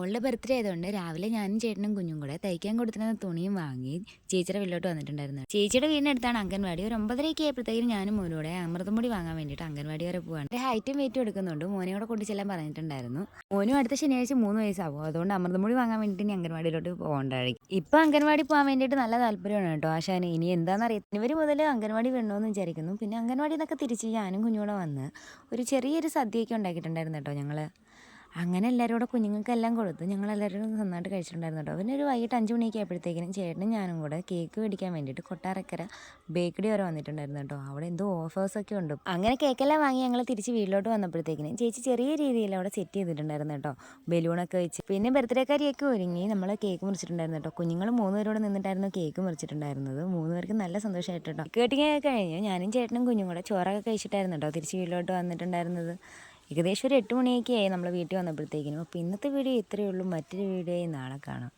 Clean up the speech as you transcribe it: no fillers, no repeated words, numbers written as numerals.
മോളുടെ ബർത്ത്ഡേ ആയതുകൊണ്ട് രാവിലെ ഞാനും ചേട്ടനും കുഞ്ഞും കൂടെ തയ്ക്കാൻ കൊടുത്തിരുന്ന തുണിയും വാങ്ങി ചേച്ചിയുടെ വീട്ടിലോട്ട് വന്നിട്ടുണ്ടായിരുന്നു. ചേച്ചിയുടെ വീടിനടുത്താണ് അംഗൻവാടി. ഒരു 9:30 ആയപ്പോഴത്തേക്കും ഞാനും മോനും കൂടെ അമൃതം പൊടി വാങ്ങാൻ വേണ്ടിയിട്ട് അംഗൻവാടി വരെ പോവാണ്. ഹൈറ്റും വെയിറ്റും എടുക്കുന്നുണ്ട്. മോനെ കൂടെ കൊണ്ടുചെല്ലാൻ പറഞ്ഞിട്ടുണ്ടായിരുന്നു. മോനും അടുത്ത ശനിയാഴ്ച 3 വയസ്സാവും. അതുകൊണ്ട് അമൃതം പൊടി വാങ്ങാൻ വേണ്ടിയിട്ട് ഇനി അംഗൻവാടിയിലോട്ട് പോകണ്ടായിരിക്കും. ഇപ്പൊ അംഗൻവാടി പോകാൻ വേണ്ടിയിട്ട് നല്ല താല്പര്യമാണ് കേട്ടോ ആശാന്. ഇനി എന്താണെന്നറിയാം. ഇവർ മുതൽ അംഗൻവാടി വേണമെന്ന് വിചാരിക്കുന്നു. പിന്നെ അംഗൻവാടി നിന്നൊക്കെ തിരിച്ച് ഞാനും കുഞ്ഞൂടെ വന്ന് ഒരു ചെറിയൊരു സദ്യയൊക്കെ ഉണ്ടാക്കിയിട്ടുണ്ടായിരുന്നു കേട്ടോ ഞങ്ങൾ. അങ്ങനെ എല്ലാവരും കൂടെ കുഞ്ഞുങ്ങൾക്കെല്ലാം കൊടുത്ത് ഞങ്ങളെല്ലാവരും നന്നായിട്ട് കഴിച്ചിട്ടുണ്ടായിരുന്നു കേട്ടോ. പിന്നെ ഒരു വൈകിട്ട് 5 മണിയൊക്കെ ആയപ്പോഴത്തേക്കിനും ചേട്ടനും ഞാനും കൂടെ കേക്ക് മേടിക്കാൻ വേണ്ടിയിട്ട് കൊട്ടാരക്കര ബേക്കറി വരെ വന്നിട്ടുണ്ടായിരുന്നു കേട്ടോ. അവിടെ എന്തോ ഓഫേഴ്സൊക്കെ ഉണ്ട്. അങ്ങനെ കേക്കെല്ലാം വാങ്ങി ഞങ്ങൾ തിരിച്ച് വീട്ടിലോട്ട് വന്നപ്പോഴത്തേക്കിനും ചേച്ചി ചെറിയ രീതിയിൽ അവിടെ സെറ്റ് ചെയ്തിട്ടുണ്ടായിരുന്നു കേട്ടോ, ബലൂണൊക്കെ വെച്ച്. പിന്നെ ബർത്ത്ഡേക്കാരിയൊക്കെ ഒരുങ്ങി നമ്മൾ കേക്ക് മുറിച്ചിട്ടുണ്ടായിരുന്നു കേട്ടോ. കുഞ്ഞുങ്ങൾ 3 പേരോട് നിന്നിട്ടായിരുന്നു കേക്ക് മുറിച്ചിട്ടുണ്ടായിരുന്നത്. 3 പേർക്ക് നല്ല സന്തോഷമായിട്ട് കേട്ടോ. കേട്ടിങ്ങൊക്കെ കഴിഞ്ഞ് ഞാനും ചേട്ടനും കുഞ്ഞും കൂടെ ചോറൊക്കെ കഴിച്ചിട്ടായിരുന്നു കേട്ടോ തിരിച്ച് വീട്ടിലോട്ട് വന്നിട്ടുണ്ടായിരുന്നത്. ഏകദേശം ഒരു 8 മണിയൊക്കെ ആയി നമ്മൾ വീട്ടിൽ വന്നപ്പോഴത്തേക്കിനും. അപ്പോൾ ഇന്നത്തെ വീഡിയോ ഇത്രയേ ഉള്ളൂ. മറ്റൊരു വീഡിയോയിൽ നാളെ കാണാം.